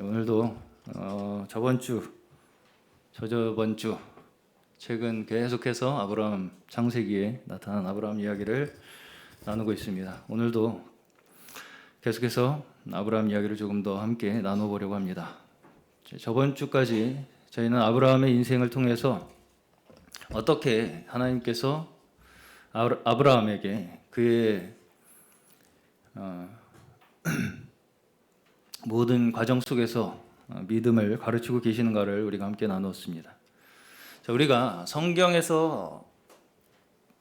오늘도 저번 주, 저저번 주 최근 계속해서 아브라함 창세기에 나타난 아브라함 이야기를 나누고 있습니다. 오늘도 계속해서 아브라함 이야기를 조금 더 함께 나눠보려고 합니다. 저번 주까지 저희는 아브라함의 인생을 통해서 어떻게 하나님께서 아브라함에게 그의 모든 과정 속에서 믿음을 가르치고 계시는가를 우리가 함께 나누었습니다. 자, 우리가 성경에서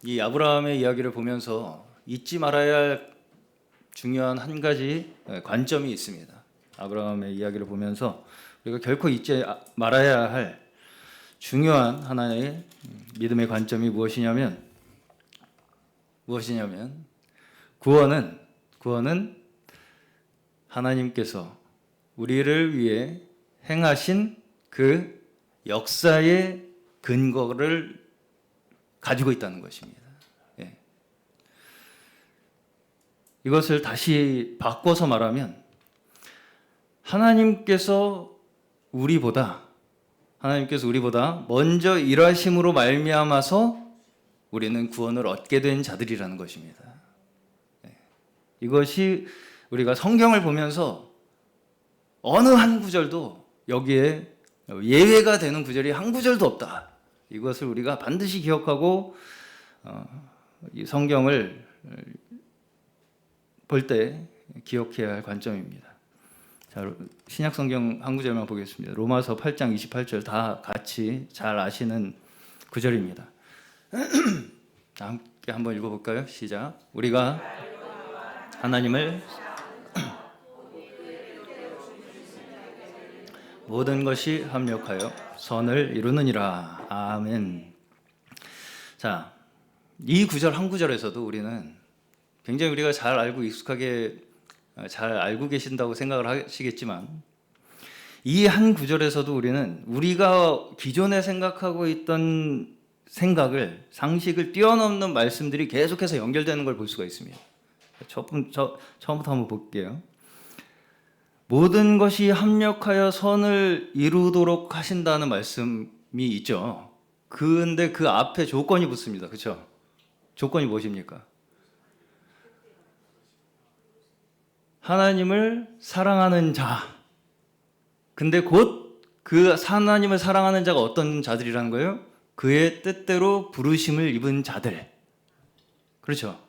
이 아브라함의 이야기를 보면서 잊지 말아야 할 중요한 한 가지 관점이 있습니다. 아브라함의 이야기를 보면서 우리가 결코 잊지 말아야 할 중요한 하나의 믿음의 관점이 무엇이냐면 구원은 하나님께서 우리를 위해 행하신 그 역사의 근거를 가지고 있다는 것입니다. 예. 이것을 다시 바꿔서 말하면 하나님께서 우리보다 먼저 일하심으로 말미암아서 우리는 구원을 얻게 된 자들이라는 것입니다. 예. 이것이 우리가 성경을 보면서 어느 한 구절도 여기에 예외가 되는 구절이 한 구절도 없다. 이것을 우리가 반드시 기억하고 이 성경을 볼 때 기억해야 할 관점입니다. 자, 신약 성경 한 구절만 보겠습니다. 로마서 8장 28절 다 같이 잘 아시는 구절입니다. 함께 한번 읽어볼까요? 시작. 우리가 하나님을 모든 것이 합력하여 선을 이루느니라. 아멘. 자, 이 구절 한 구절에서도 우리는 굉장히 우리가 잘 알고 익숙하게 잘 알고 계신다고 생각을 하시겠지만 이 한 구절에서도 우리는 우리가 기존에 생각하고 있던 상식을 뛰어넘는 말씀들이 계속해서 연결되는 걸 볼 수가 있습니다. 처음부터 한번 볼게요. 모든 것이 합력하여 선을 이루도록 하신다는 말씀이 있죠. 근데 그 앞에 조건이 붙습니다. 그렇죠? 조건이 무엇입니까? 하나님을 사랑하는 자. 근데 곧 그 하나님을 사랑하는 자가 어떤 자들이라는 거예요? 그의 뜻대로 부르심을 입은 자들. 그렇죠?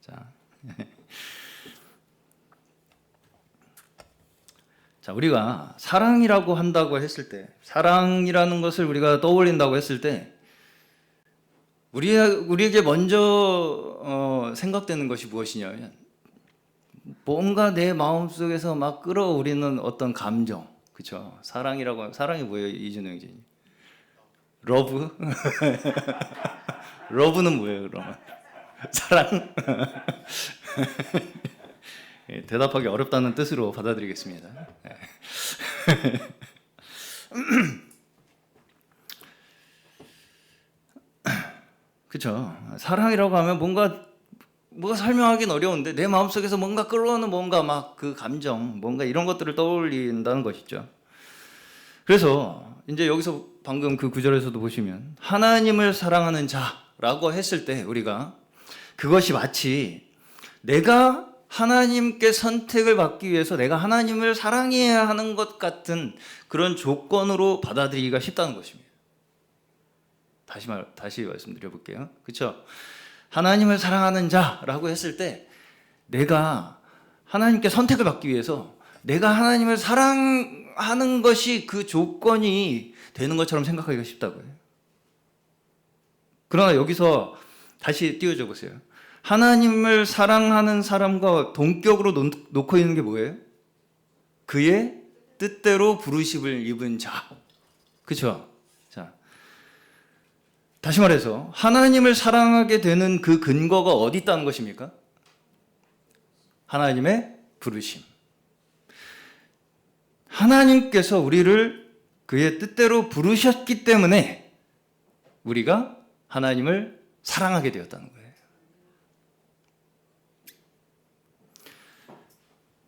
자. 자, 우리가 사랑이라고 한다고 했을 때, 사랑이라는 것을 우리가 떠올린다고 했을 때, 우리에게 먼저 생각되는 것이 무엇이냐면, 뭔가 내 마음속에서 막 끌어오르는 어떤 감정, 그렇죠? 사랑이 뭐예요, 이준영 기자님? 러브? 러브는 뭐예요, 그러면? 사랑? 대답하기 어렵다는 뜻으로 받아들이겠습니다. 그렇죠. 사랑이라고 하면 뭔가 설명하기는 어려운데 내 마음속에서 뭔가 끌어오는 뭔가 막 그 감정, 뭔가 이런 것들을 떠올린다는 것이죠. 그래서 이제 여기서 방금 그 구절에서도 보시면 하나님을 사랑하는 자라고 했을 때 우리가 그것이 마치 내가 하나님께 선택을 받기 위해서 내가 하나님을 사랑해야 하는 것 같은 그런 조건으로 받아들이기가 쉽다는 것입니다. 다시 말씀드려 볼게요. 그렇죠? 하나님을 사랑하는 자라고 했을 때 내가 하나님께 선택을 받기 위해서 내가 하나님을 사랑하는 것이 그 조건이 되는 것처럼 생각하기가 쉽다고요. 그러나 여기서 다시 띄워줘 보세요. 하나님을 사랑하는 사람과 동격으로 놓고 있는 게 뭐예요? 그의 뜻대로 부르심을 입은 자. 그렇죠? 자, 다시 말해서 하나님을 사랑하게 되는 그 근거가 어디 있다는 것입니까? 하나님의 부르심. 하나님께서 우리를 그의 뜻대로 부르셨기 때문에 우리가 하나님을 사랑하게 되었다는 거예요.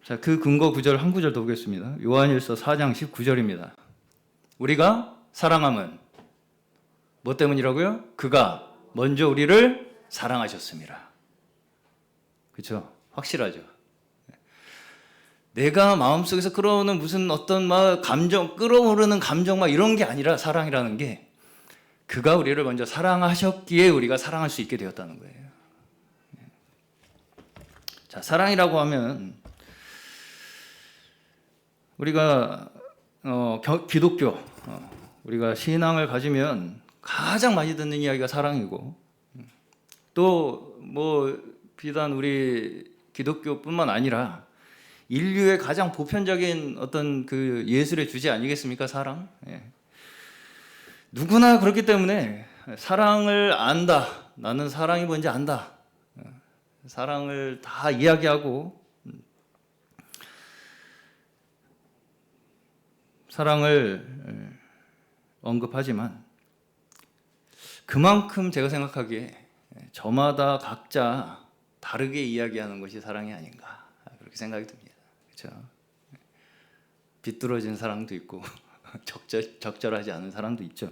자, 그 근거 구절 한 구절 더 보겠습니다. 요한일서 4장 19절입니다. 우리가 사랑함은 뭐 때문이라고요? 그가 먼저 우리를 사랑하셨습니다. 그렇죠? 확실하죠. 내가 마음속에서 끌어오는 무슨 어떤 막 감정, 끌어오르는 감정 막 이런 게 아니라 사랑이라는 게 그가 우리를 먼저 사랑하셨기에 우리가 사랑할 수 있게 되었다는 거예요. 자, 사랑이라고 하면 우리가 기독교 우리가 신앙을 가지면 가장 많이 듣는 이야기가 사랑이고, 또 뭐 비단 우리 기독교뿐만 아니라 인류의 가장 보편적인 어떤 그 예술의 주제 아니겠습니까? 사랑. 예. 누구나 그렇기 때문에 사랑을 안다. 나는 사랑이 뭔지 안다. 사랑을 다 이야기하고 사랑을 언급하지만 그만큼 제가 생각하기에 저마다 각자 다르게 이야기하는 것이 사랑이 아닌가 그렇게 생각이 듭니다. 그렇죠? 비뚤어진 사랑도 있고 적절하지 않은 사랑도 있죠.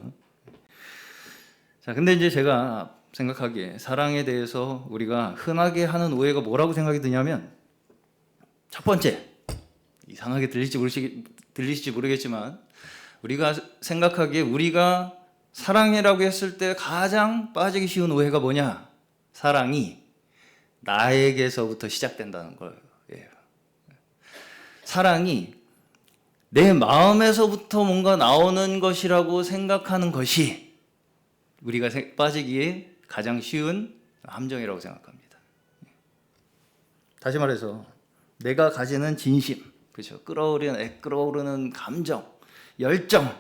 자, 근데 이제 제가 생각하기에 사랑에 대해서 우리가 흔하게 하는 오해가 뭐라고 생각이 드냐면, 첫 번째, 이상하게 들리실지 모르겠지만 우리가 생각하기에 우리가 사랑이라고 했을 때 가장 빠지기 쉬운 오해가 뭐냐? 사랑이 나에게서부터 시작된다는 거예요. 사랑이 내 마음에서부터 뭔가 나오는 것이라고 생각하는 것이 우리가 빠지기에 가장 쉬운 함정이라고 생각합니다. 다시 말해서 내가 가지는 진심, 그렇죠? 끌어오르는 감정, 열정,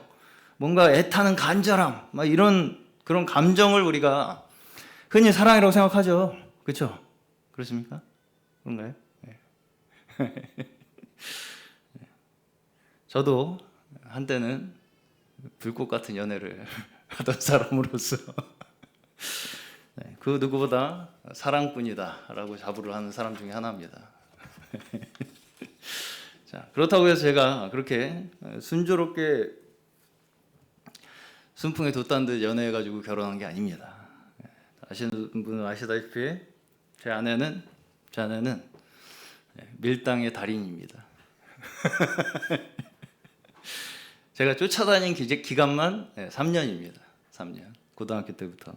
뭔가 애타는 간절함, 막 이런 그런 감정을 우리가 흔히 사랑이라고 생각하죠. 그렇죠? 그렇습니까? 그런가요? 네. 저도 한때는 불꽃 같은 연애를 하던 사람으로서 그 누구보다 사랑꾼이다라고 자부를 하는 사람 중에 하나입니다. 자, 그렇다고 해서 제가 그렇게 순조롭게 순풍에 돛단 듯 연애해가지고 결혼한 게 아닙니다. 아시는 분은 아시다시피 제 아내는 밀당의 달인입니다. 제가 쫓아다닌 기간만 3년입니다. 3년. 고등학교 때부터.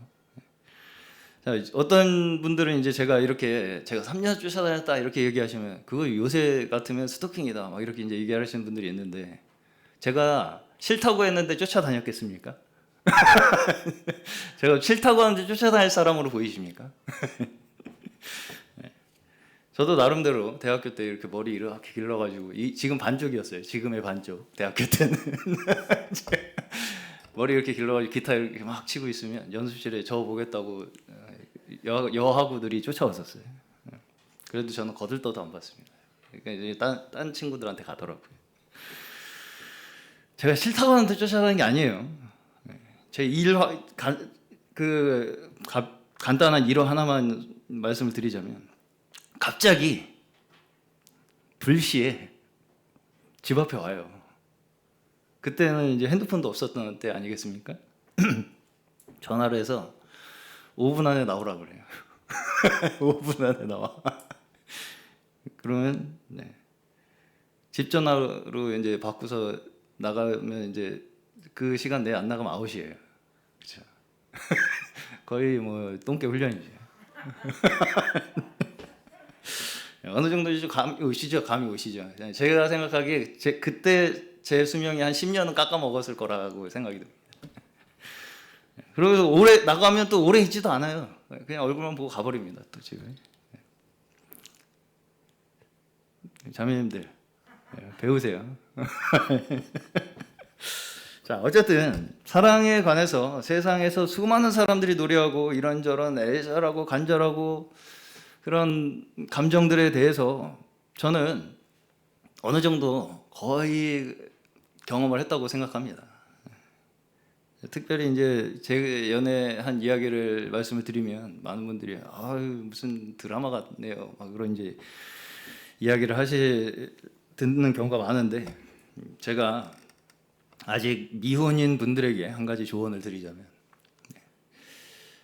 자, 어떤 분들은 이제 제가 3년 쫓아다녔다 이렇게 얘기하시면 그거 요새 같으면 스토킹이다 막 이렇게 이제 얘기하시는 분들이 있는데, 제가 싫다고 했는데 쫓아다녔겠습니까? 제가 싫다고 하는데 쫓아다닐 사람으로 보이십니까? 저도 나름대로 대학교 때 이렇게 머리 이렇게 길러가지고 지금 반쪽이었어요. 지금의 반쪽. 대학교 때는 머리 이렇게 길러가지고 기타 이렇게 막 치고 있으면 연습실에 저 보겠다고 여하구들이 쫓아왔었어요. 그래도 저는 거들떠도 안 봤습니다. 그러니까 이제 딴 친구들한테 가더라고요. 제가 싫다고 하는데 쫓아가는 게 아니에요. 제 간단한 일화 하나만 말씀을 드리자면, 갑자기 불시에 집 앞에 와요. 그때는 이제 핸드폰도 없었던 때 아니겠습니까? 전화를 해서 5분 안에 나오라고 그래요. 5분 안에 나와. 그러면 집 전화로 이제 바꾸서 나가면 이제 그 시간 내에 안 나가면 아웃이에요. 그렇죠? 거의 뭐 똥개 훈련이죠. 어느 정도 감이 오시죠? 제가 생각하기에 그때 제 수명이 한 10년은 깎아 먹었을 거라고 생각이 듭니다. 그러면서 오래 나가면 또 오래 있지도 않아요. 그냥 얼굴만 보고 가버립니다. 또 집에. 자매님들 배우세요. 자, 어쨌든 사랑에 관해서 세상에서 수많은 사람들이 노래하고 이런저런 애절하고 간절하고 그런 감정들에 대해서 저는 어느 정도 거의 경험을 했다고 생각합니다. 특별히 이제 제 연애한 이야기를 말씀을 드리면 많은 분들이 아유 무슨 드라마 같네요 막 그런 이제 이야기를 듣는 경우가 많은데, 제가 아직 미혼인 분들에게 한 가지 조언을 드리자면,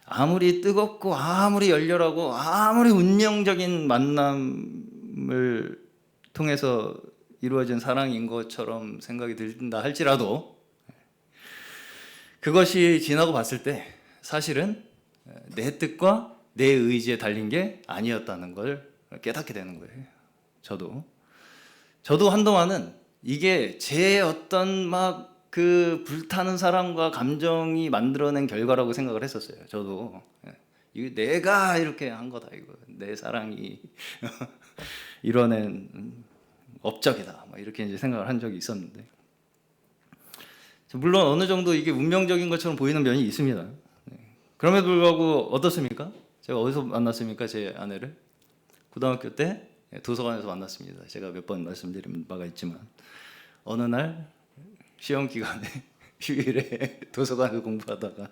아무리 뜨겁고 아무리 열렬하고 아무리 운명적인 만남을 통해서 이루어진 사랑인 것처럼 생각이 든다 할지라도, 그것이 지나고 봤을 때 사실은 내 뜻과 내 의지에 달린 게 아니었다는 걸 깨닫게 되는 거예요. 저도 한동안은 이게 제 어떤 막 그 불타는 사랑과 감정이 만들어낸 결과라고 생각을 했었어요. 저도 이거 내가 이렇게 한 거다, 이거 내 사랑이 이뤄낸 업적이다, 막 이렇게 이제 생각을 한 적이 있었는데, 물론 어느 정도 이게 운명적인 것처럼 보이는 면이 있습니다. 그럼에도 불구하고 어떻습니까? 제가 어디서 만났습니까? 제 아내를 고등학교 때 도서관에서 만났습니다. 제가 몇 번 말씀드린 바가 있지만, 어느 날 시험 기간에 휴일에 도서관에서 공부하다가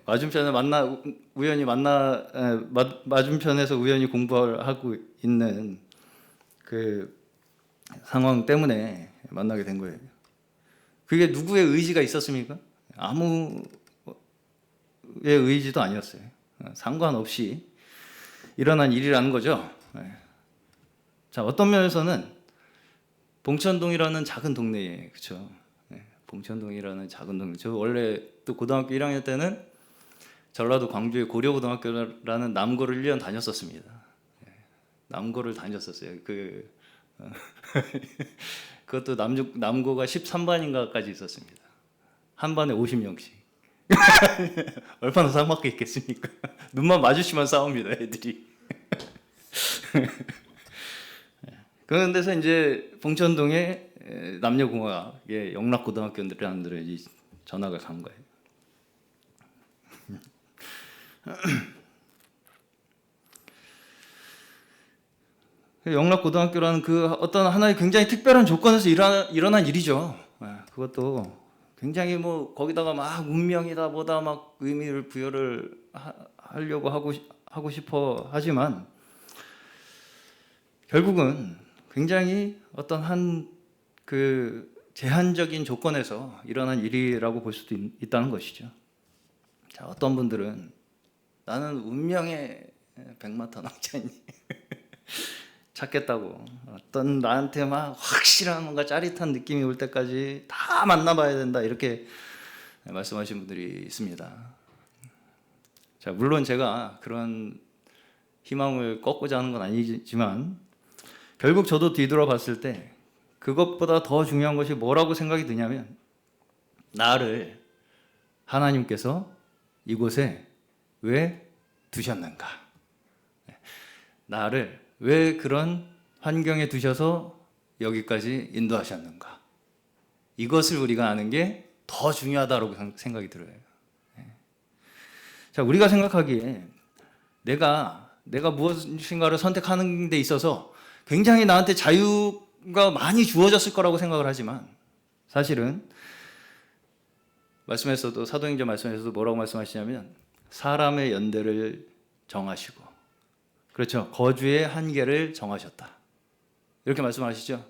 맞은편에 맞은편에서 우연히 공부를 하고 있는 그 상황 때문에 만나게 된 거예요. 그게 누구의 의지가 있었습니까? 아무의 의지도 아니었어요. 상관없이 일어난 일이라는 거죠. 자, 어떤 면에서는 봉천동이라는 작은 동네에, 그렇죠? 봉천동이라는 작은 동네. 저 원래 또 고등학교 1학년 때는 전라도 광주의 고려고등학교라는 남고를 1년 다녔었습니다. 남고를 다녔었어요. 그것도 남고가 13반인가까지 있었습니다. 한 반에 50명씩. 얼마나 쌍맞게 있겠습니까? 눈만 마주치면 싸웁니다, 애들이. 그런 데서 이제 봉천동에 남녀공학의 영락고등학교라는 데로 전학을 간 거예요. 영락고등학교라는 그 어떤 하나의 굉장히 특별한 조건에서 일어난 일이죠. 그것도 굉장히 뭐 거기다가 막 운명이다 뭐다 막 의미를 부여를 하려고 하고 싶어 하지만, 결국은 굉장히 어떤 그 제한적인 조건에서 일어난 일이라고 볼 수도 있다는 것이죠. 자, 어떤 분들은 나는 운명의 백마탄 왕자니 찾겠다고, 어떤 나한테 막 확실한 뭔가 짜릿한 느낌이 올 때까지 다 만나봐야 된다, 이렇게 말씀하신 분들이 있습니다. 자, 물론 제가 그런 희망을 꺾고자 하는 건 아니지만, 결국 저도 뒤돌아봤을 때 그것보다 더 중요한 것이 뭐라고 생각이 드냐면, 나를 하나님께서 이곳에 왜 두셨는가? 나를 왜 그런 환경에 두셔서 여기까지 인도하셨는가? 이것을 우리가 아는 게 더 중요하다고 생각이 들어요. 자, 우리가 생각하기에 내가 무엇인가를 선택하는 데 있어서 굉장히 나한테 자유가 많이 주어졌을 거라고 생각을 하지만, 사실은 말씀에서도, 사도행전 말씀에서도 뭐라고 말씀하시냐면, 사람의 연대를 정하시고, 그렇죠, 거주의 한계를 정하셨다, 이렇게 말씀하시죠.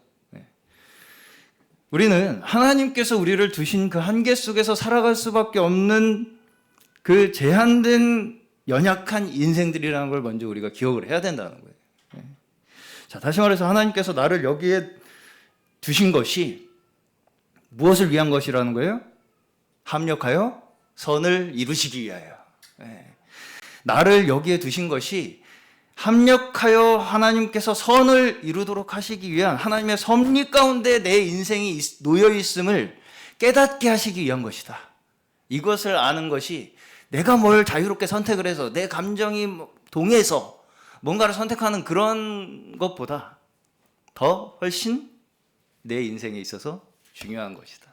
우리는 하나님께서 우리를 두신 그 한계 속에서 살아갈 수밖에 없는 그 제한된 연약한 인생들이라는 걸 먼저 우리가 기억을 해야 된다는 거예요. 자, 다시 말해서 하나님께서 나를 여기에 두신 것이 무엇을 위한 것이라는 거예요? 합력하여 선을 이루시기 위하여. 나를 여기에 두신 것이 합력하여 하나님께서 선을 이루도록 하시기 위한, 하나님의 섭리 가운데 내 인생이 놓여 있음을 깨닫게 하시기 위한 것이다. 이것을 아는 것이, 내가 뭘 자유롭게 선택을 해서 내 감정이 동해서 뭔가를 선택하는 그런 것보다 더 훨씬 내 인생에 있어서 중요한 것이다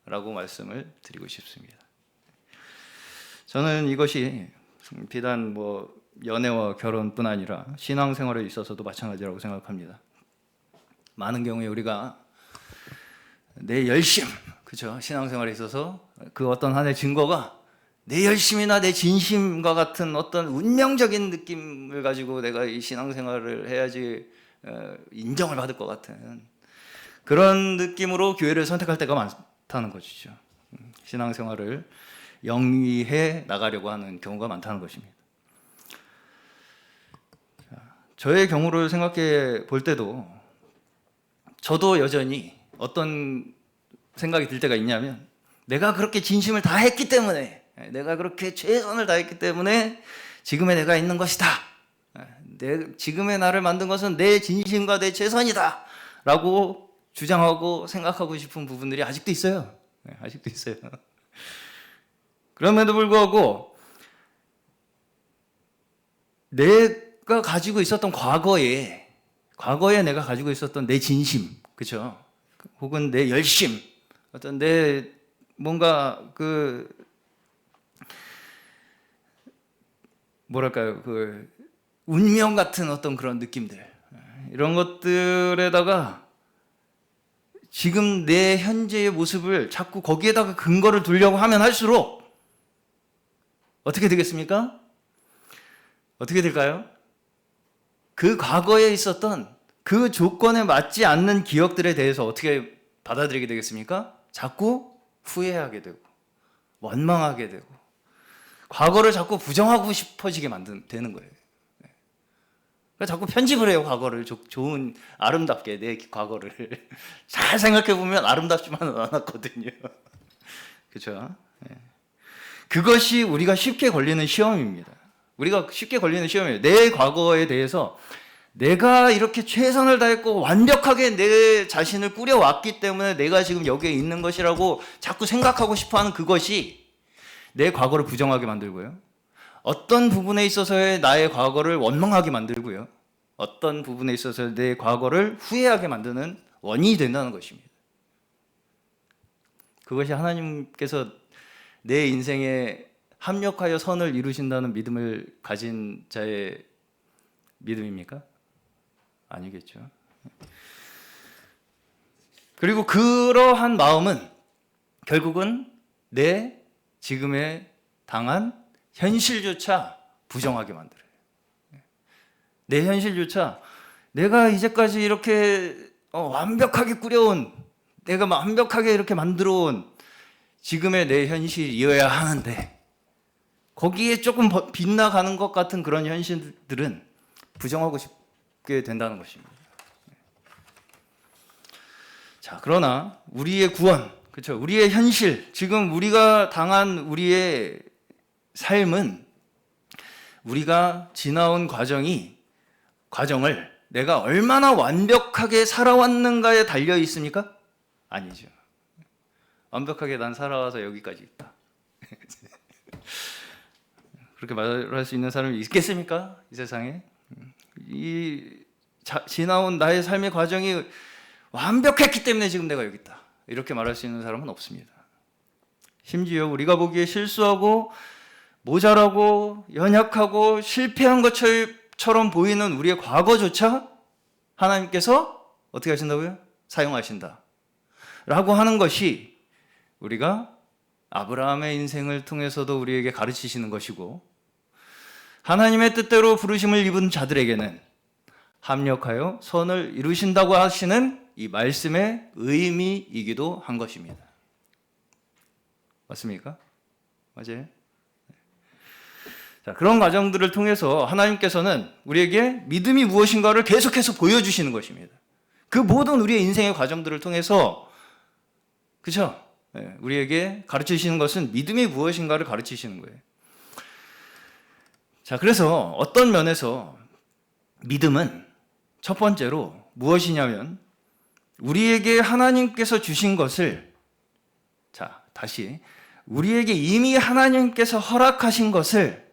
라고 말씀을 드리고 싶습니다. 저는 이것이 비단 연애와 결혼뿐 아니라 신앙생활에 있어서도 마찬가지라고 생각합니다. 많은 경우에 우리가 내 열심, 그렇죠? 신앙생활에 있어서 그 어떤 하나의 증거가 내 열심이나 내 진심과 같은 어떤 운명적인 느낌을 가지고 내가 이 신앙생활을 해야지 인정을 받을 것 같은 그런 느낌으로 교회를 선택할 때가 많다는 것이죠. 신앙생활을 영위해 나가려고 하는 경우가 많다는 것입니다. 저의 경우를 생각해 볼 때도 저도 여전히 어떤 생각이 들 때가 있냐면, 내가 그렇게 진심을 다했기 때문에, 내가 그렇게 최선을 다했기 때문에 지금의 내가 있는 것이다. 지금의 나를 만든 것은 내 진심과 내 최선이다 라고 주장하고 생각하고 싶은 부분들이 아직도 있어요. 아직도 있어요. 그럼에도 불구하고 내가 가지고 있었던 과거에 내가 가지고 있었던 내 진심, 그렇죠? 혹은 내 열심, 어떤 내 뭔가 뭐랄까요, 운명 같은 어떤 그런 느낌들, 이런 것들에다가 지금 내 현재의 모습을 자꾸 거기에다가 근거를 두려고 하면 할수록 어떻게 되겠습니까? 어떻게 될까요? 그 과거에 있었던 그 조건에 맞지 않는 기억들에 대해서 어떻게 받아들이게 되겠습니까? 자꾸 후회하게 되고 원망하게 되고 과거를 자꾸 부정하고 싶어지게 되는 거예요. 그러니까 자꾸 편집을 해요. 과거를 좋은 아름답게 내 과거를 잘 생각해 보면 아름답지만은 않았거든요. 그렇죠? 그것이 우리가 쉽게 걸리는 시험입니다. 우리가 쉽게 걸리는 시험이에요. 내 과거에 대해서 내가 이렇게 최선을 다했고 완벽하게 내 자신을 꾸려왔기 때문에 내가 지금 여기에 있는 것이라고 자꾸 생각하고 싶어하는 그것이 내 과거를 부정하게 만들고요. 어떤 부분에 있어서의 나의 과거를 원망하게 만들고요. 어떤 부분에 있어서 내 과거를 후회하게 만드는 원인이 된다는 것입니다. 그것이 하나님께서 내 인생에 합력하여 선을 이루신다는 믿음을 가진 자의 믿음입니까? 아니겠죠. 그리고 그러한 마음은 결국은 내 지금의 당한 현실조차 부정하게 만들어요. 내 현실조차 내가 이제까지 이렇게 완벽하게 꾸려온, 내가 완벽하게 이렇게 만들어온 지금의 내 현실이어야 하는데 거기에 조금 빗나가는 것 같은 그런 현실들은 부정하고 싶게 된다는 것입니다. 자, 그러나 우리의 구원, 그렇죠? 우리의 현실, 지금 우리가 당한 우리의 삶은 우리가 지나온 과정을 내가 얼마나 완벽하게 살아왔는가에 달려 있습니까? 아니죠. 완벽하게 난 살아와서 여기까지 있다. 그렇게 말할 수 있는 사람이 있겠습니까? 이 세상에? 지나온 나의 삶의 과정이 완벽했기 때문에 지금 내가 여기 있다. 이렇게 말할 수 있는 사람은 없습니다. 심지어 우리가 보기에 실수하고 모자라고 연약하고 실패한 것처럼 보이는 우리의 과거조차 하나님께서 어떻게 하신다고요? 사용하신다. 라고 하는 것이 우리가 아브라함의 인생을 통해서도 우리에게 가르치시는 것이고, 하나님의 뜻대로 부르심을 입은 자들에게는 합력하여 선을 이루신다고 하시는 이 말씀의 의미이기도 한 것입니다. 맞습니까? 맞아요? 자, 그런 과정들을 통해서 하나님께서는 우리에게 믿음이 무엇인가를 계속해서 보여주시는 것입니다. 그 모든 우리의 인생의 과정들을 통해서, 그렇죠? 우리에게 가르치시는 것은 믿음이 무엇인가를 가르치시는 거예요. 자, 그래서 어떤 면에서 믿음은 첫 번째로 무엇이냐면 우리에게 하나님께서 주신 것을, 자, 다시 우리에게 이미 하나님께서 허락하신 것을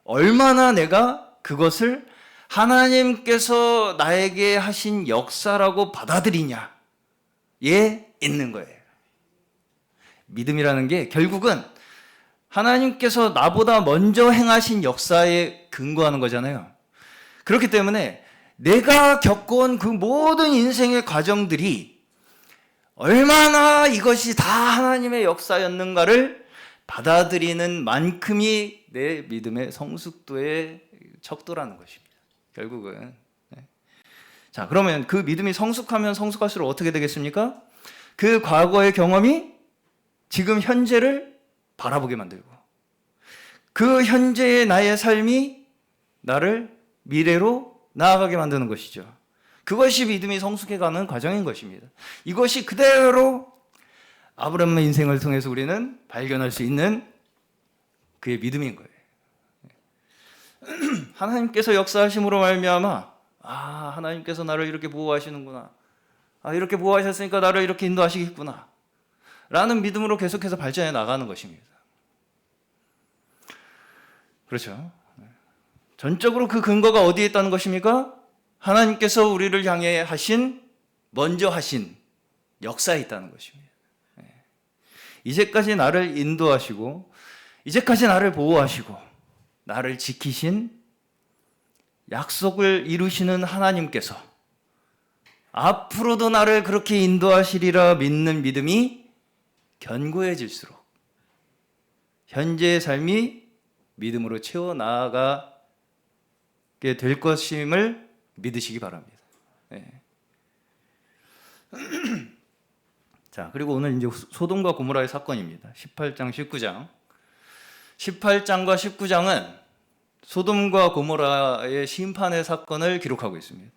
얼마나 내가 그것을 하나님께서 나에게 하신 역사라고 받아들이냐에 있는 거예요. 믿음이라는 게 결국은 하나님께서 나보다 먼저 행하신 역사에 근거하는 거잖아요. 그렇기 때문에 내가 겪어온 그 모든 인생의 과정들이 얼마나 이것이 다 하나님의 역사였는가를 받아들이는 만큼이 내 믿음의 성숙도의 척도라는 것입니다. 결국은. 자, 그러면 그 믿음이 성숙하면 성숙할수록 어떻게 되겠습니까? 그 과거의 경험이 지금 현재를 바라보게 만들고, 그 현재의 나의 삶이 나를 미래로 나아가게 만드는 것이죠. 그것이 믿음이 성숙해가는 과정인 것입니다. 이것이 그대로 아브라함의 인생을 통해서 우리는 발견할 수 있는 그의 믿음인 거예요. 하나님께서 역사하심으로 말미암아, 하나님께서 나를 이렇게 보호하시는구나, 이렇게 보호하셨으니까 나를 이렇게 인도하시겠구나 라는 믿음으로 계속해서 발전해 나가는 것입니다. 그렇죠. 전적으로 그 근거가 어디에 있다는 것입니까? 하나님께서 우리를 향해 먼저 하신 역사에 있다는 것입니다. 이제까지 나를 인도하시고, 이제까지 나를 보호하시고, 나를 지키신 약속을 이루시는 하나님께서 앞으로도 나를 그렇게 인도하시리라 믿는 믿음이 견고해질수록 현재의 삶이 믿음으로 채워 나아가게 될 것임을 믿으시기 바랍니다. 자, 그리고 오늘 이제 소돔과 고모라의 사건입니다. 18장, 19장. 18장과 19장은 소돔과 고모라의 심판의 사건을 기록하고 있습니다.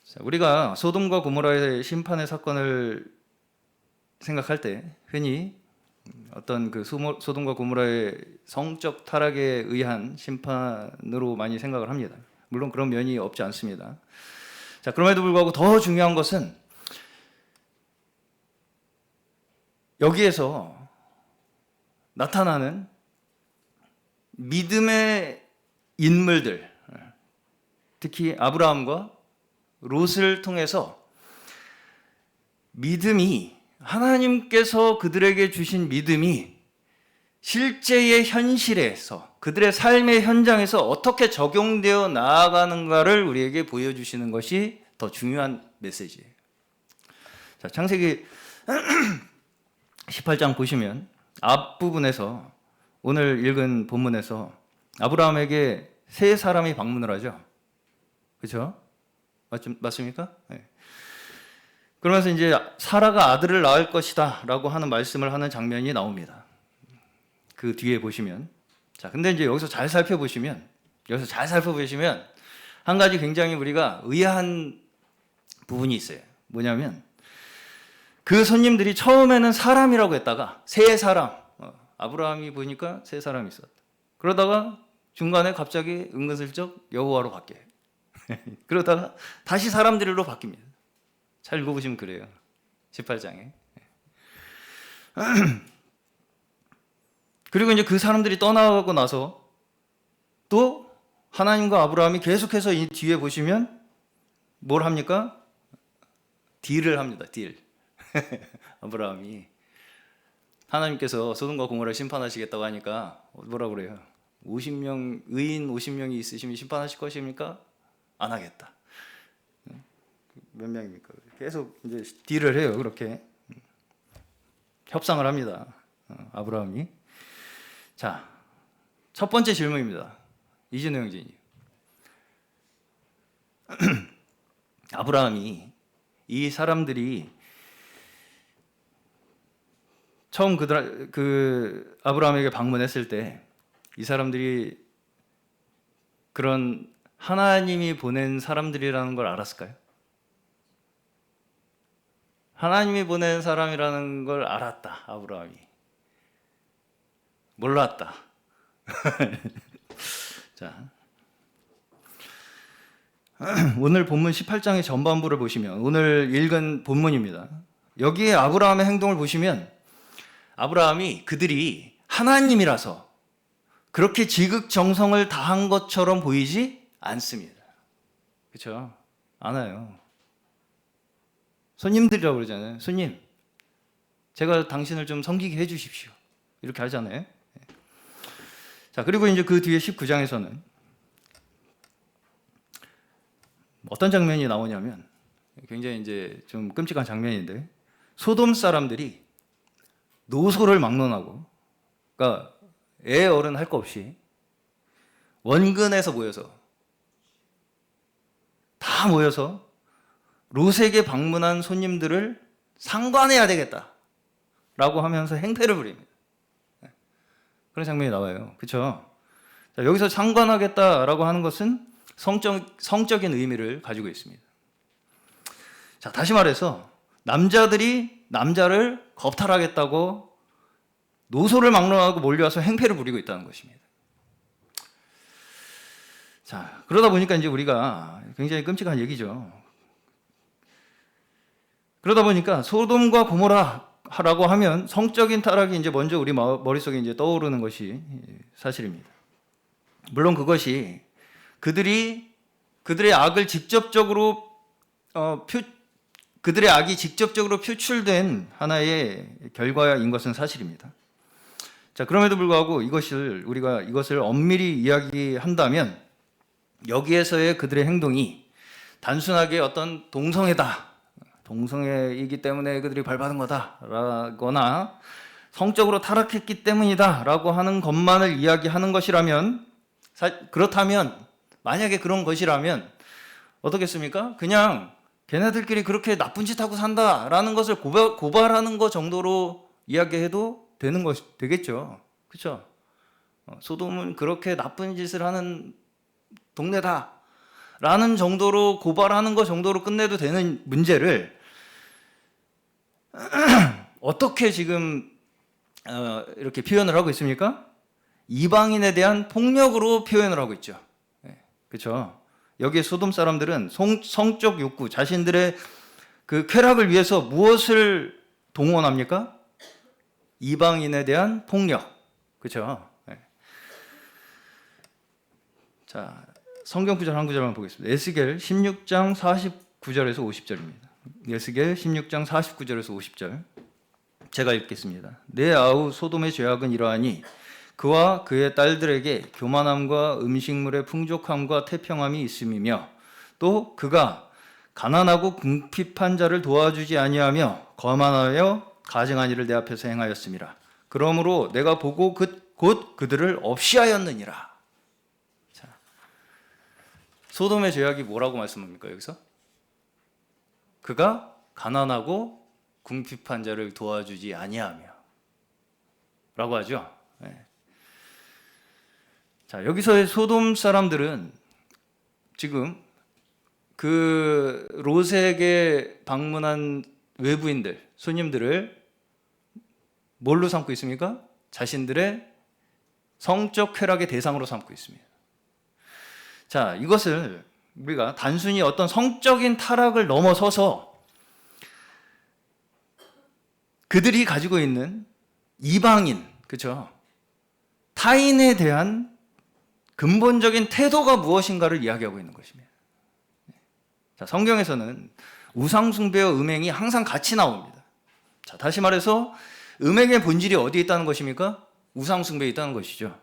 자, 우리가 소돔과 고모라의 심판의 사건을 생각할 때 흔히 어떤 그 소돔과 고모라의 성적 타락에 의한 심판으로 많이 생각을 합니다. 물론 그런 면이 없지 않습니다. 자, 그럼에도 불구하고 더 중요한 것은 여기에서 나타나는 믿음의 인물들, 특히 아브라함과 롯을 통해서 믿음이, 하나님께서 그들에게 주신 믿음이 실제의 현실에서, 그들의 삶의 현장에서 어떻게 적용되어 나아가는가를 우리에게 보여주시는 것이 더 중요한 메시지예요. 자, 창세기 18장 보시면 앞부분에서, 오늘 읽은 본문에서 아브라함에게 세 사람이 방문을 하죠. 그렇죠? 맞습니까? 네. 그러면서 이제 사라가 아들을 낳을 것이다 라고 하는 말씀을 하는 장면이 나옵니다. 그 뒤에 보시면. 자, 근데 이제 여기서 잘 살펴보시면 한 가지 굉장히 우리가 의아한 부분이 있어요. 뭐냐면 그 손님들이 처음에는 사람이라고 했다가 세 사람, 아브라함이 보니까 세 사람이 있었다. 그러다가 중간에 갑자기 은근슬쩍 여호와로 바뀌어요. 그러다가 다시 사람들로 바뀝니다. 잘 읽어보시면 그래요. 18장에. 그리고 이제 그 사람들이 떠나가고 나서 또 하나님과 아브라함이 계속해서 이 뒤에 보시면 뭘 합니까? 딜을 합니다. 딜. 아브라함이 하나님께서 소돔과 고모라를 심판하시겠다고 하니까 뭐라고 그래요? 50명, 의인 50명이 있으시면 심판하실 것입니까? 안 하겠다. 몇 명입니까? 계속 이제 딜을 해요. 그렇게 협상을 합니다. 아브라함이. 자, 첫 번째 질문입니다. 이진우 형제님. 아브라함이, 이 사람들이 처음 그 아브라함에게 방문했을 때 이 사람들이 그런 하나님이 보낸 사람들이라는 걸 알았을까요? 하나님이 보낸 사람이라는 걸 알았다, 아브라함이. 몰랐다. 자, 오늘 본문 18장의 전반부를 보시면, 오늘 읽은 본문입니다. 여기에 아브라함의 행동을 보시면 아브라함이 그들이 하나님이라서 그렇게 지극정성을 다한 것처럼 보이지 않습니다. 그렇죠? 않아요. 손님들이라고 그러잖아요. 손님, 제가 당신을 좀 섬기게 해주십시오. 이렇게 하잖아요. 자, 그리고 이제 그 뒤에 19장에서는 어떤 장면이 나오냐면, 굉장히 이제 좀 끔찍한 장면인데, 소돔 사람들이 노소를 막론하고, 그러니까 애 어른 할 거 없이 원근에서 모여서 다 모여서 롯에게 방문한 손님들을 상관해야 되겠다라고 하면서 행패를 부립니다. 그런 장면이 나와요. 그렇죠? 자, 여기서 상관하겠다라고 하는 것은 성적인 의미를 가지고 있습니다. 자, 다시 말해서 남자들이 남자를 겁탈하겠다고 노소를 막론하고 몰려와서 행패를 부리고 있다는 것입니다. 자, 그러다 보니까 이제 우리가 굉장히 끔찍한 얘기죠. 그러다 보니까 소돔과 고모라라고 하면 성적인 타락이 이제 먼저 우리 머릿속에 이제 떠오르는 것이 사실입니다. 물론 그것이 그들의 악이 직접적으로 표출된 하나의 결과인 것은 사실입니다. 자, 그럼에도 불구하고 우리가 이것을 엄밀히 이야기한다면 여기에서의 그들의 행동이 단순하게 어떤 동성애이기 때문에 그들이 벌받은 거다라거나 성적으로 타락했기 때문이다라고 하는 것만을 이야기하는 것이라면, 그렇다면 만약에 그런 것이라면 어떻겠습니까? 그냥 걔네들끼리 그렇게 나쁜 짓 하고 산다라는 것을 고발하는 것 정도로 이야기해도 되겠죠. 그렇죠? 소돔은 그렇게 나쁜 짓을 하는 동네다라는 정도로 고발하는 것 정도로 끝내도 되는 문제를 어떻게 지금 이렇게 표현을 하고 있습니까? 이방인에 대한 폭력으로 표현을 하고 있죠. 그렇죠? 여기에 소돔 사람들은 성적 욕구, 자신들의 그 쾌락을 위해서 무엇을 동원합니까? 이방인에 대한 폭력. 그렇죠? 자, 성경 구절 한 구절만 보겠습니다. 에스겔 16장 49절에서 50절입니다. 에스겔 16장 49절에서 50절. 제가 읽겠습니다. 내 아우 소돔의 죄악은 이러하니 그와 그의 딸들에게 교만함과 음식물의 풍족함과 태평함이 있음이며 또 그가 가난하고 궁핍한 자를 도와주지 아니하며 거만하여 가증한 일을 내 앞에서 행하였음이라. 그러므로 내가 보고 곧 그들을 없이 하였느니라. 자, 소돔의 죄악이 뭐라고 말씀합니까 여기서? 그가 가난하고 궁핍한 자를 도와주지 아니하며 라고 하죠. 네. 자, 여기서의 소돔 사람들은 지금 그 롯에게 방문한 외부인들, 손님들을 뭘로 삼고 있습니까? 자신들의 성적 쾌락의 대상으로 삼고 있습니다. 자, 이것을 우리가 단순히 어떤 성적인 타락을 넘어서서 그들이 가지고 있는 이방인, 그렇죠? 타인에 대한 근본적인 태도가 무엇인가를 이야기하고 있는 것입니다. 자, 성경에서는 우상숭배와 음행이 항상 같이 나옵니다. 자, 다시 말해서 음행의 본질이 어디에 있다는 것입니까? 우상숭배에 있다는 것이죠.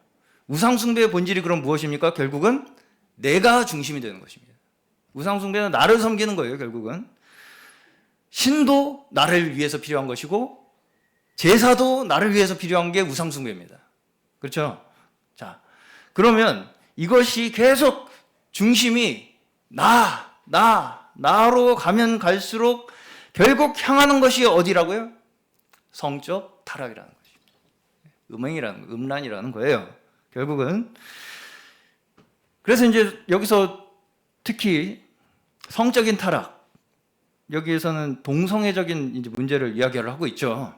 우상숭배의 본질이 그럼 무엇입니까? 결국은 내가 중심이 되는 것입니다. 우상숭배는 나를 섬기는 거예요. 결국은 신도 나를 위해서 필요한 것이고 제사도 나를 위해서 필요한 게 우상숭배입니다. 그렇죠? 자, 그러면 이것이 계속 중심이 나로 가면 갈수록 결국 향하는 것이 어디라고요? 성적 타락이라는 것입니다. 음란이라는 거예요. 결국은. 그래서 이제 여기서 특히 성적인 타락, 여기에서는 동성애적인 이제 문제를 이야기를 하고 있죠.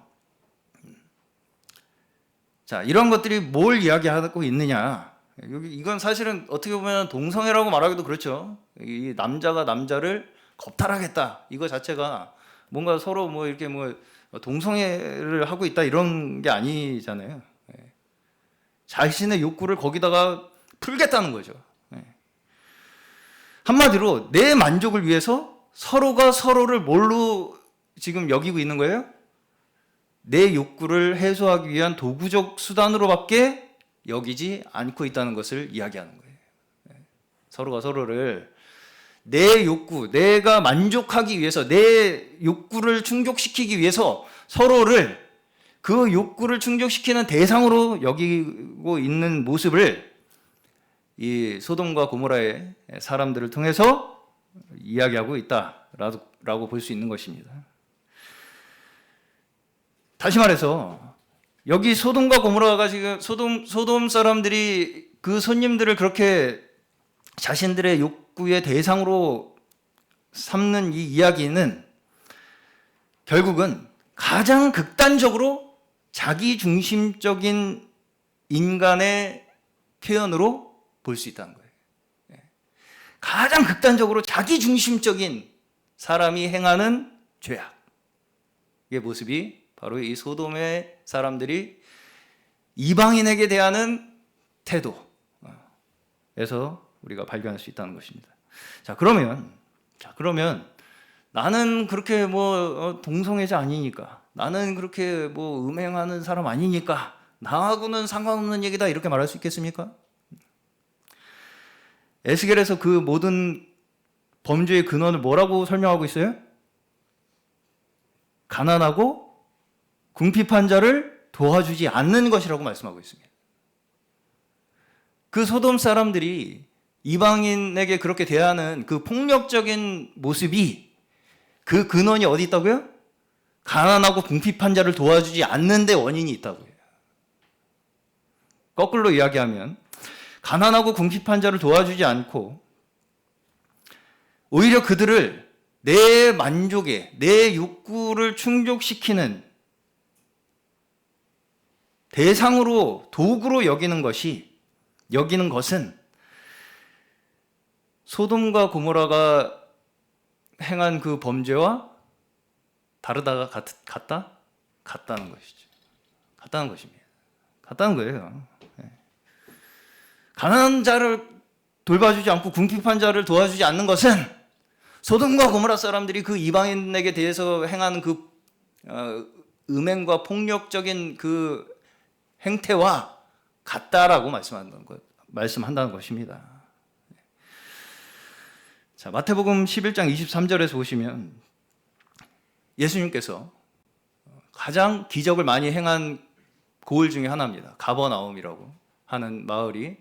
자, 이런 것들이 뭘 이야기하고 있느냐? 이건 사실은 어떻게 보면 동성애라고 말하기도 그렇죠. 이 남자가 남자를 겁탈하겠다. 이거 자체가 뭔가 서로 뭐 이렇게 뭐 동성애를 하고 있다 이런 게 아니잖아요. 자신의 욕구를 거기다가 풀겠다는 거죠. 한마디로 내 만족을 위해서 서로가 서로를 뭘로 지금 여기고 있는 거예요? 내 욕구를 해소하기 위한 도구적 수단으로밖에 여기지 않고 있다는 것을 이야기하는 거예요. 서로가 서로를 내 욕구, 내가 만족하기 위해서, 내 욕구를 충족시키기 위해서 서로를 그 욕구를 충족시키는 대상으로 여기고 있는 모습을 이 소돔과 고모라의 사람들을 통해서 이야기하고 있다라고 볼 수 있는 것입니다. 다시 말해서 여기 소돔과 고모라가 지금 소돔 사람들이 그 손님들을 그렇게 자신들의 욕구의 대상으로 삼는 이 이야기는 결국은 가장 극단적으로 자기 중심적인 인간의 표현으로 볼 수 있다는 거예요. 가장 극단적으로 자기 중심적인 사람이 행하는 죄악. 이 모습이 바로 이 소돔의 사람들이 이방인에게 대하는 태도에서 우리가 발견할 수 있다는 것입니다. 자, 그러면 나는 그렇게 동성애자 아니니까, 나는 그렇게 음행하는 사람 아니니까 나하고는 상관없는 얘기다 이렇게 말할 수 있겠습니까? 에스겔에서 그 모든 범죄의 근원을 뭐라고 설명하고 있어요? 가난하고 궁핍한 자를 도와주지 않는 것이라고 말씀하고 있습니다. 그 소돔 사람들이 이방인에게 그렇게 대하는 그 폭력적인 모습이 그 근원이 어디 있다고요? 가난하고 궁핍한 자를 도와주지 않는 데 원인이 있다고요. 거꾸로 이야기하면 가난하고 궁핍한 자를 도와주지 않고 오히려 그들을 내 만족에, 내 욕구를 충족시키는 대상으로, 도구로 여기는 것은 소돔과 고모라가 행한 그 범죄와 다르다가 같다는 것이죠. 같다는 것입니다. 같다는 거예요. 가난한 자를 돌봐주지 않고 궁핍한 자를 도와주지 않는 것은 소돔과 고모라 사람들이 그 이방인에게 대해서 행하는 그 음행과 폭력적인 그 행태와 같다라고 말씀한다는 것입니다. 자, 마태복음 11장 23절에서 보시면 예수님께서 가장 기적을 많이 행한 고을 중에 하나입니다. 가버나움이라고 하는 마을이,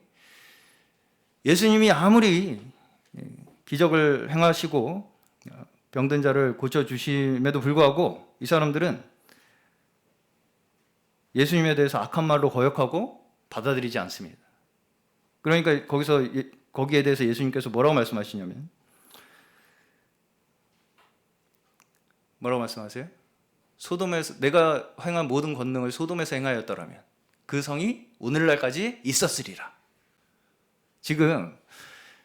예수님이 아무리 기적을 행하시고 병든 자를 고쳐주심에도 불구하고 이 사람들은 예수님에 대해서 악한 말로 거역하고 받아들이지 않습니다. 그러니까 거기에 대해서 예수님께서 뭐라고 말씀하시냐면, 뭐라고 말씀하세요? 소돔에서 내가 행한 모든 권능을 소돔에서 행하였더라면 그 성이 오늘날까지 있었으리라. 지금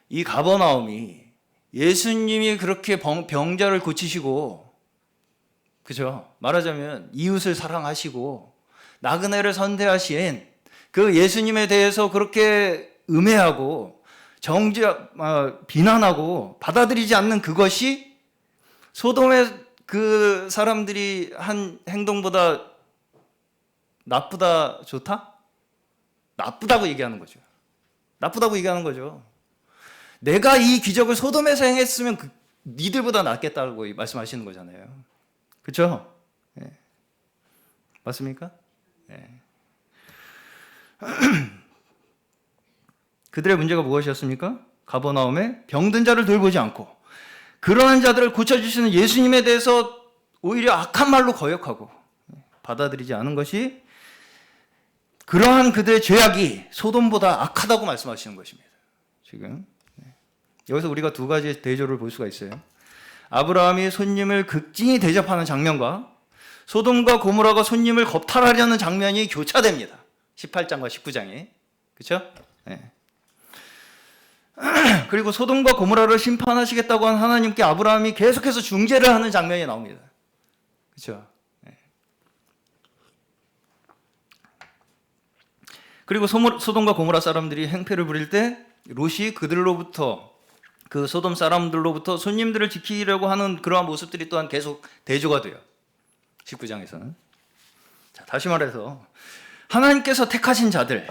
이 가버나움이 예수님이 그렇게 병자를 고치시고, 그죠? 말하자면 이웃을 사랑하시고 나그네를 선대하신 그 예수님에 대해서 그렇게 음해하고 비난하고 받아들이지 않는 그것이 소돔의 그 사람들이 한 행동보다 나쁘다, 좋다? 나쁘다고 얘기하는 거죠. 나쁘다고 얘기하는 거죠. 내가 이 기적을 소돔에서 행했으면 니들보다 낫겠다고 말씀하시는 거잖아요. 그렇죠? 네. 맞습니까? 네. 그들의 문제가 무엇이었습니까? 가버나움에 병든 자를 돌보지 않고 그러한 자들을 고쳐주시는 예수님에 대해서 오히려 악한 말로 거역하고 받아들이지 않은 것이, 그러한 그들의 죄악이 소돔보다 악하다고 말씀하시는 것입니다. 지금 여기서 우리가 두 가지 대조를 볼 수가 있어요. 아브라함이 손님을 극진히 대접하는 장면과 소돔과 고모라가 손님을 겁탈하려는 장면이 교차됩니다. 18장과 19장에. 그렇죠? 네. 그리고 소돔과 고모라를 심판하시겠다고 한 하나님께 아브라함이 계속해서 중재를 하는 장면이 나옵니다. 그렇죠? 네. 그리고 소돔과 고모라 사람들이 행패를 부릴 때 롯이 그들로부터, 그 소돔 사람들로부터 손님들을 지키려고 하는 그러한 모습들이 또한 계속 대조가 돼요. 19장에서는. 자, 다시 말해서 하나님께서 택하신 자들,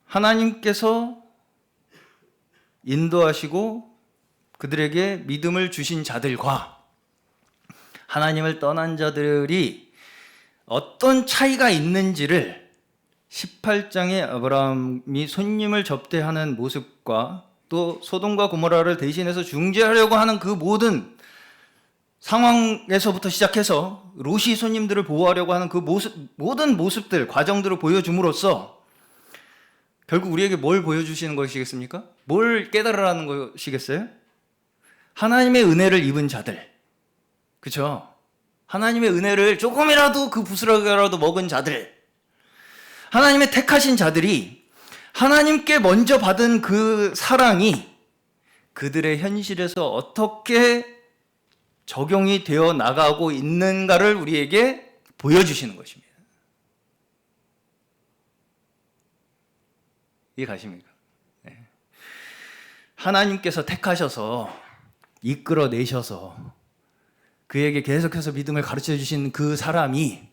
하나님께서 인도하시고 그들에게 믿음을 주신 자들과 하나님을 떠난 자들이 어떤 차이가 있는지를 18장의 아브라함이 손님을 접대하는 모습과 또 소돔과 고모라를 대신해서 중재하려고 하는 그 모든 상황에서부터 시작해서 롯이 손님들을 보호하려고 하는 그 모든 모습들, 과정들을 보여줌으로써 결국 우리에게 뭘 보여주시는 것이겠습니까? 뭘 깨달으라는 것이겠어요? 하나님의 은혜를 입은 자들, 그렇죠? 하나님의 은혜를 조금이라도 그 부스러기라도 먹은 자들, 하나님의 택하신 자들이 하나님께 먼저 받은 그 사랑이 그들의 현실에서 어떻게 적용이 되어 나가고 있는가를 우리에게 보여주시는 것입니다. 이해 가십니까? 네. 하나님께서 택하셔서 이끌어내셔서 그에게 계속해서 믿음을 가르쳐 주신 그 사람이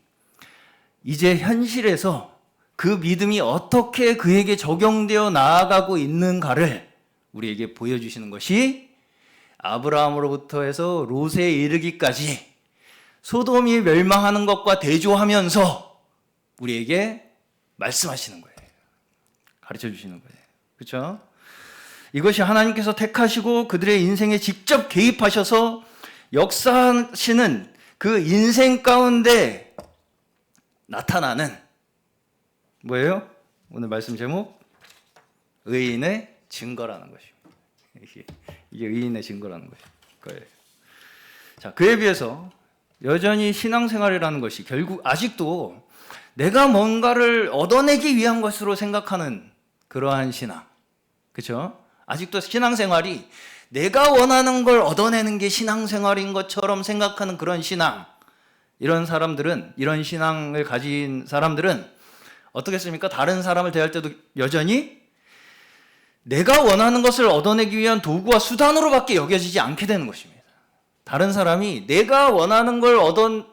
이제 현실에서 그 믿음이 어떻게 그에게 적용되어 나아가고 있는가를 우리에게 보여주시는 것이 아브라함으로부터 해서 롯에 이르기까지 소돔이 멸망하는 것과 대조하면서 우리에게 말씀하시는 거예요. 가르쳐 주시는 거예요. 그렇죠? 이것이 하나님께서 택하시고 그들의 인생에 직접 개입하셔서 역사하시는 그 인생 가운데 나타나는 뭐예요? 오늘 말씀 제목 의인의 증거라는 것입니다. 이게 의인의 증거라는 거예요. 자, 그에 비해서 여전히 신앙생활이라는 것이 결국 아직도 내가 뭔가를 얻어내기 위한 것으로 생각하는 그러한 신앙, 그렇죠? 아직도 신앙생활이 내가 원하는 걸 얻어내는 게 신앙생활인 것처럼 생각하는 그런 신앙, 이런 사람들은, 이런 신앙을 가진 사람들은 어떻겠습니까? 다른 사람을 대할 때도 여전히 내가 원하는 것을 얻어내기 위한 도구와 수단으로밖에 여겨지지 않게 되는 것입니다. 다른 사람이 내가 원하는 걸 얻어낼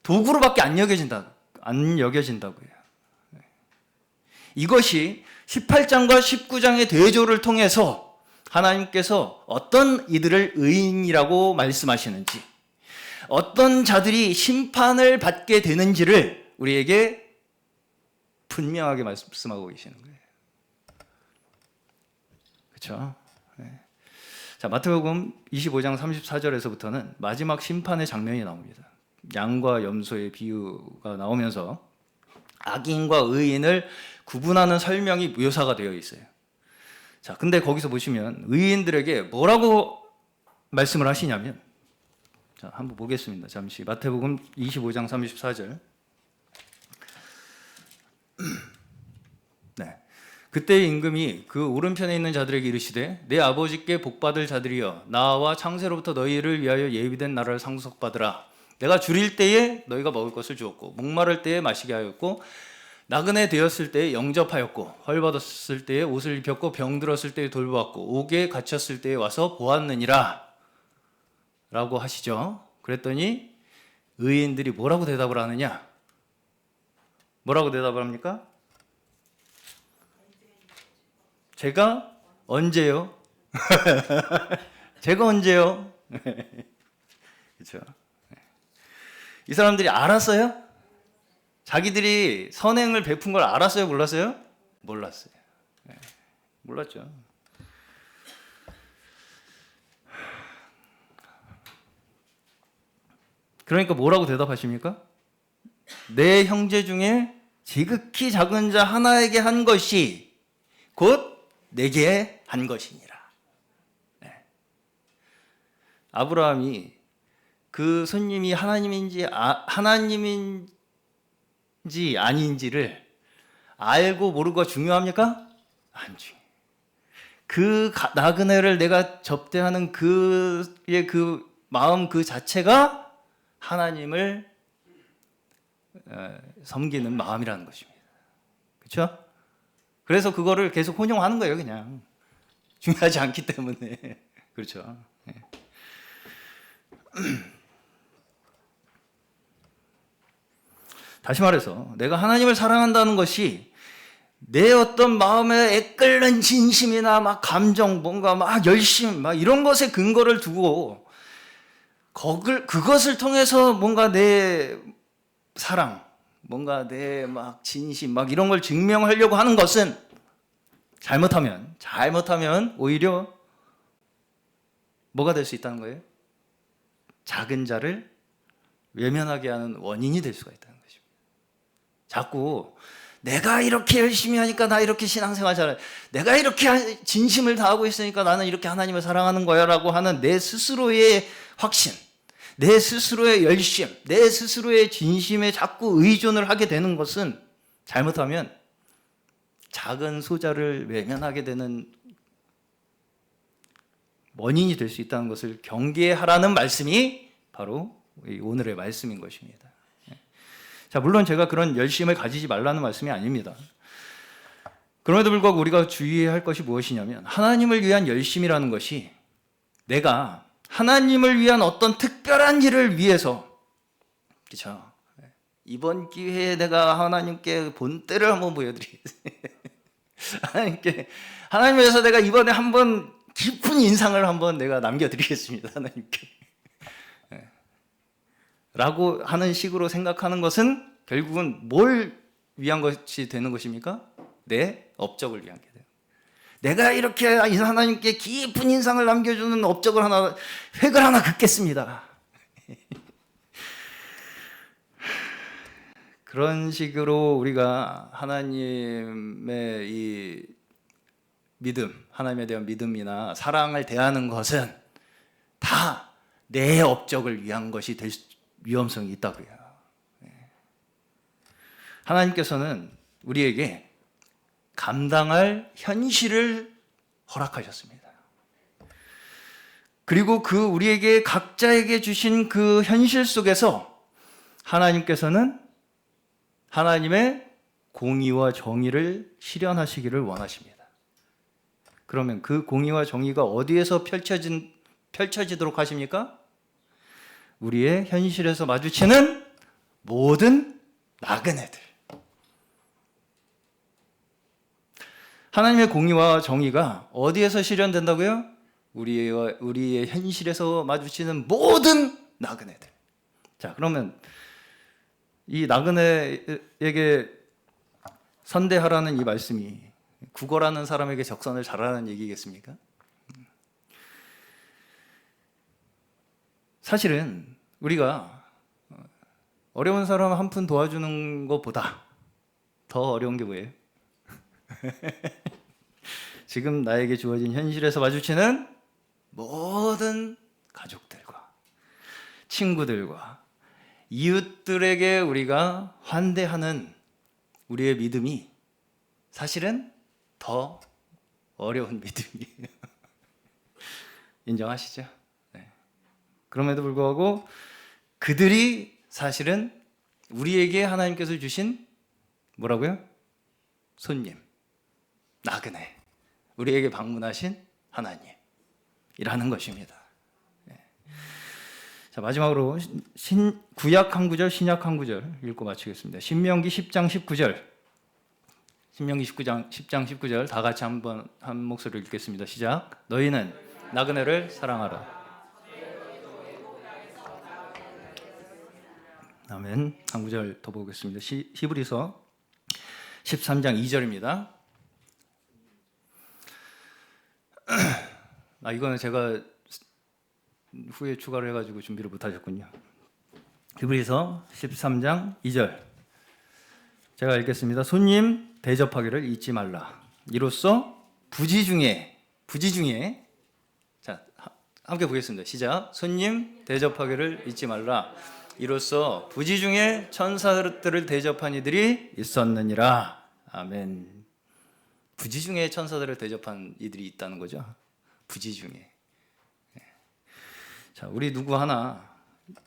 도구로밖에 안 여겨진다고요. 이것이 18장과 19장의 대조를 통해서 하나님께서 어떤 이들을 의인이라고 말씀하시는지, 어떤 자들이 심판을 받게 되는지를 우리에게 분명하게 말씀하고 계시는 거예요. 그렇죠? 네. 자, 마태복음 25장 34절에서부터는 마지막 심판의 장면이 나옵니다. 양과 염소의 비유가 나오면서 악인과 의인을 구분하는 설명이 묘사가 되어 있어요. 자, 근데 거기서 보시면 의인들에게 뭐라고 말씀을 하시냐면, 자, 한번 보겠습니다. 잠시 마태복음 25장 34절. 네. 그때의 임금이 그 오른편에 있는 자들에게 이르시되 내 아버지께 복받을 자들이여 나와 창세로부터 너희를 위하여 예비된 나라를 상속받으라. 내가 줄일 때에 너희가 먹을 것을 주었고 목마를 때에 마시게 하였고 나그네 되었을 때에 영접하였고 헐벗었을 때에 옷을 입혔고 병들었을 때에 돌보았고 옥에 갇혔을 때에 와서 보았느니라 라고 하시죠. 그랬더니 의인들이 뭐라고 대답을 하느냐? 뭐라고 대답을 합니까? 제가 언제요? 제가 언제요? 그렇죠. 이 사람들이 알았어요? 자기들이 선행을 베푼 걸 알았어요? 몰랐어요? 몰랐어요. 네, 몰랐죠. 그러니까 뭐라고 대답하십니까? 내 형제 중에 지극히 작은 자 하나에게 한 것이 곧 내게 한 것이니라. 네. 아브라함이 그 손님이 하나님인지 아닌지를 알고 모르고가 중요합니까? 안 중요해요. 그 나그네를 내가 접대하는 그의 그 마음 그 자체가 하나님을 섬기는 마음이라는 것입니다. 그렇죠? 그래서 그거를 계속 혼용하는 거예요. 그냥 중요하지 않기 때문에. 그렇죠? 네. 다시 말해서 내가 하나님을 사랑한다는 것이 내 어떤 마음에 애끓는 진심이나 막 감정, 뭔가 막 열심, 막 이런 것에 근거를 두고 그것을 통해서 뭔가 내 사랑, 뭔가 내 막 진심, 막 이런 걸 증명하려고 하는 것은 잘못하면 오히려 뭐가 될 수 있다는 거예요? 작은 자를 외면하게 하는 원인이 될 수가 있다는 것입니다. 자꾸 내가 이렇게 열심히 하니까 나 이렇게 신앙생활 잘해. 내가 이렇게 진심을 다하고 있으니까 나는 이렇게 하나님을 사랑하는 거야 라고 하는 내 스스로의 확신, 내 스스로의 열심, 내 스스로의 진심에 자꾸 의존을 하게 되는 것은 잘못하면 작은 소자를 외면하게 되는 원인이 될 수 있다는 것을 경계하라는 말씀이 바로 오늘의 말씀인 것입니다. 자, 물론 제가 그런 열심을 가지지 말라는 말씀이 아닙니다. 그럼에도 불구하고 우리가 주의해야 할 것이 무엇이냐면 하나님을 위한 열심이라는 것이 내가 하나님을 위한 어떤 특별한 일을 위해서, 그렇죠? 이번 기회에 내가 하나님께 본때를 한번 보여드리겠습니다. 하나님 위해서 내가 이번에 한번 깊은 인상을 한번 내가 남겨드리겠습니다. 하나님께. 라고 하는 식으로 생각하는 것은 결국은 뭘 위한 것이 되는 것입니까? 내 업적을 위한 게 돼요. 내가 이렇게 하나님께 깊은 인상을 남겨주는 업적을 하나, 획을 하나 긋겠습니다. 그런 식으로 우리가 하나님의 이 믿음, 하나님에 대한 믿음이나 사랑을 대하는 것은 다 내 업적을 위한 것이 될 위험성이 있다고요. 하나님께서는 우리에게 감당할 현실을 허락하셨습니다. 그리고 그 우리에게 각자에게 주신 그 현실 속에서 하나님께서는 하나님의 공의와 정의를 실현하시기를 원하십니다. 그러면 그 공의와 정의가 어디에서 펼쳐지도록 하십니까? 우리의 현실에서 마주치는 모든 나그네들. 하나님의 공의와 정의가 어디에서 실현된다고요? 우리의 현실에서 마주치는 모든 나그네들. 자, 그러면 이 나그네에게 선대하라는 이 말씀이 구걸하는 사람에게 적선을 잘하라는 얘기겠습니까? 사실은 우리가 어려운 사람 한 푼 도와주는 것보다 더 어려운 게 뭐예요? 지금 나에게 주어진 현실에서 마주치는 모든 가족들과 친구들과 이웃들에게 우리가 환대하는 우리의 믿음이 사실은 더 어려운 믿음이에요. 인정하시죠? 네. 그럼에도 불구하고 그들이 사실은 우리에게 하나님께서 주신 뭐라고요? 손님, 나그네, 우리에게 방문하신 하나님이라는 것입니다. 자, 마지막으로 구약 한 구절, 신약 한 구절 읽고 마치겠습니다. 신명기 10장 19절. 신명기 10장 19절 다 같이 한번 한 목소리로 읽겠습니다. 시작. 너희는 나그네를 사랑하라. 아멘. 한 구절 더 보겠습니다. 히브리서 13장 2절입니다. 이거는 제가 후에 추가를 해가지고 준비를 못하셨군요. 히브리서 13장 2절 제가 읽겠습니다. 손님 대접하기를 잊지 말라. 이로써 부지 중에 자, 함께 보겠습니다. 시작. 손님 대접하기를 잊지 말라. 이로써 부지 중에 천사들을 대접한 이들이 있었느니라. 아멘. 부지 중에 천사들을 대접한 이들이 있다는 거죠. 부지 중에. 자, 우리 누구 하나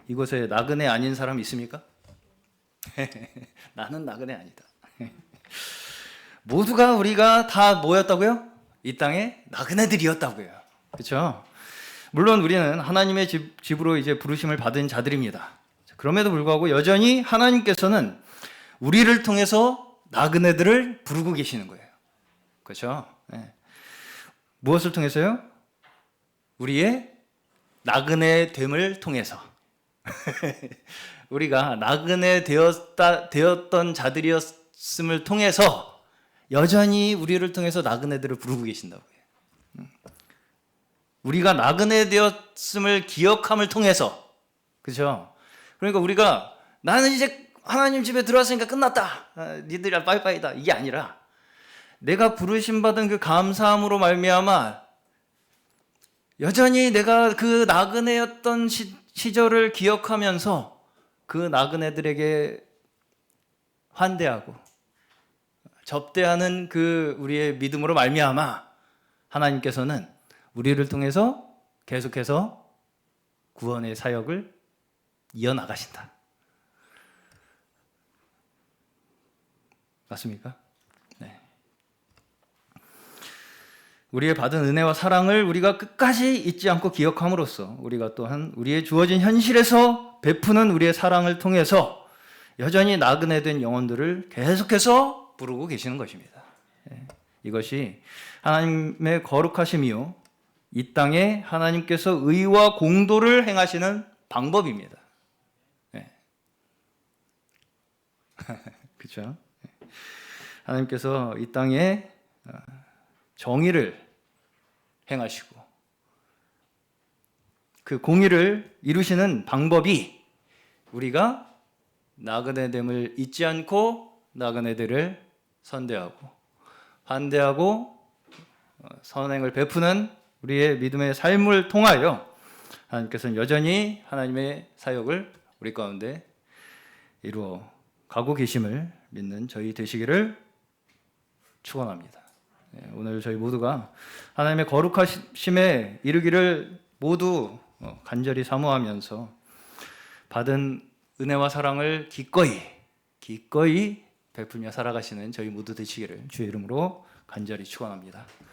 이곳에 나그네 아닌 사람 있습니까? 나는 나그네 아니다. 모두가 우리가 다 뭐였다고요? 이 땅에 나그네들이었다고요. 그렇죠? 물론 우리는 하나님의 집으로 이제 부르심을 받은 자들입니다. 그럼에도 불구하고 여전히 하나님께서는 우리를 통해서 나그네들을 부르고 계시는 거예요. 그렇죠? 네. 무엇을 통해서요? 우리의 나그네 됨을 통해서. 우리가 나그네 되었던 자들이었음을 통해서 여전히 우리를 통해서 나그네들을 부르고 계신다고 해요. 우리가 나그네 되었음을 기억함을 통해서, 그렇죠? 그러니까 우리가 나는 이제 하나님 집에 들어왔으니까 끝났다, 니들이랑 빠이빠이다, 이게 아니라 내가 부르심 받은 그 감사함으로 말미암아 여전히 내가 그 나그네였던 시절을 기억하면서 그 나그네들에게 환대하고 접대하는 그 우리의 믿음으로 말미암아 하나님께서는 우리를 통해서 계속해서 구원의 사역을 이어나가신다. 맞습니까? 네. 우리의 받은 은혜와 사랑을 우리가 끝까지 잊지 않고 기억함으로써 우리가 또한 우리의 주어진 현실에서 베푸는 우리의 사랑을 통해서 여전히 나그네 된 영혼들을 계속해서 부르고 계시는 것입니다. 이것이 하나님의 거룩하심이요, 이 땅에 하나님께서 의와 공도를 행하시는 방법입니다. 그렇죠? 하나님께서 이 땅에 정의를 행하시고 그 공의를 이루시는 방법이 우리가 나그네됨을 잊지 않고 나그네들을 선대하고 환대하고 선행을 베푸는 우리의 믿음의 삶을 통하여 하나님께서는 여전히 하나님의 사역을 우리 가운데 이루어 가고 계심을 믿는 저희 되시기를 축원합니다. 오늘 저희 모두가 하나님의 거룩하심에 이르기를 모두 간절히 사모하면서 받은 은혜와 사랑을 기꺼이 베풀며 살아가시는 저희 모두 되시기를 주의 이름으로 간절히 축원합니다.